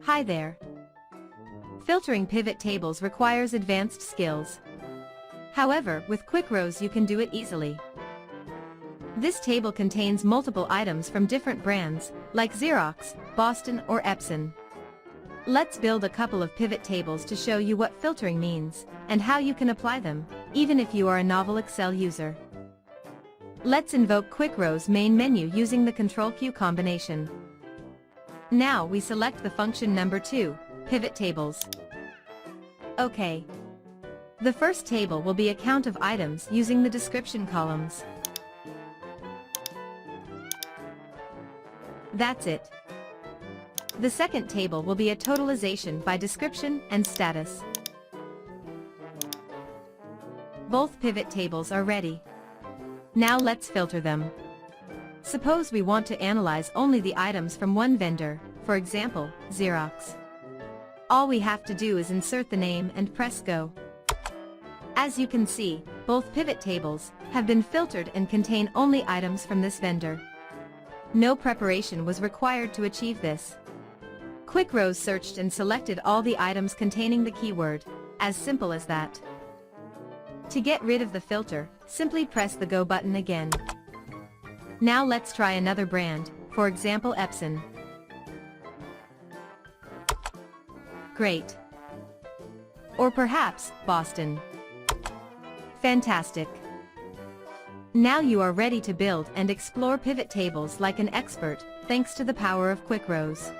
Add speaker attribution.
Speaker 1: Hi there. Filtering pivot tables requires advanced skills. However, with QuickRows you can do it easily. This table contains multiple items from different brands, like Xerox, Boston or Epson. Let's build a couple of pivot tables to show you what filtering means, and how you can apply them, even if you are a novel Excel user. Let's invoke QuickRows main menu using the Ctrl-Q combination. Now we select the function number 2, Pivot Tables. OK. The first table will be a count of items using the description columns. That's it. The second table will be a totalization by description and status. Both pivot tables are ready. Now let's filter them. Suppose we want to analyze only the items from one vendor, for example, Xerox. All we have to do is insert the name and press Go. As you can see, both pivot tables have been filtered and contain only items from this vendor. No preparation was required to achieve this. QuickRows searched and selected all the items containing the keyword, as simple as that. To get rid of the filter, simply press the Go button again. Now let's try another brand, for example Epson. Great. Or perhaps, Boston. Fantastic. Now you are ready to build and explore pivot tables like an expert, thanks to the power of QuickRows.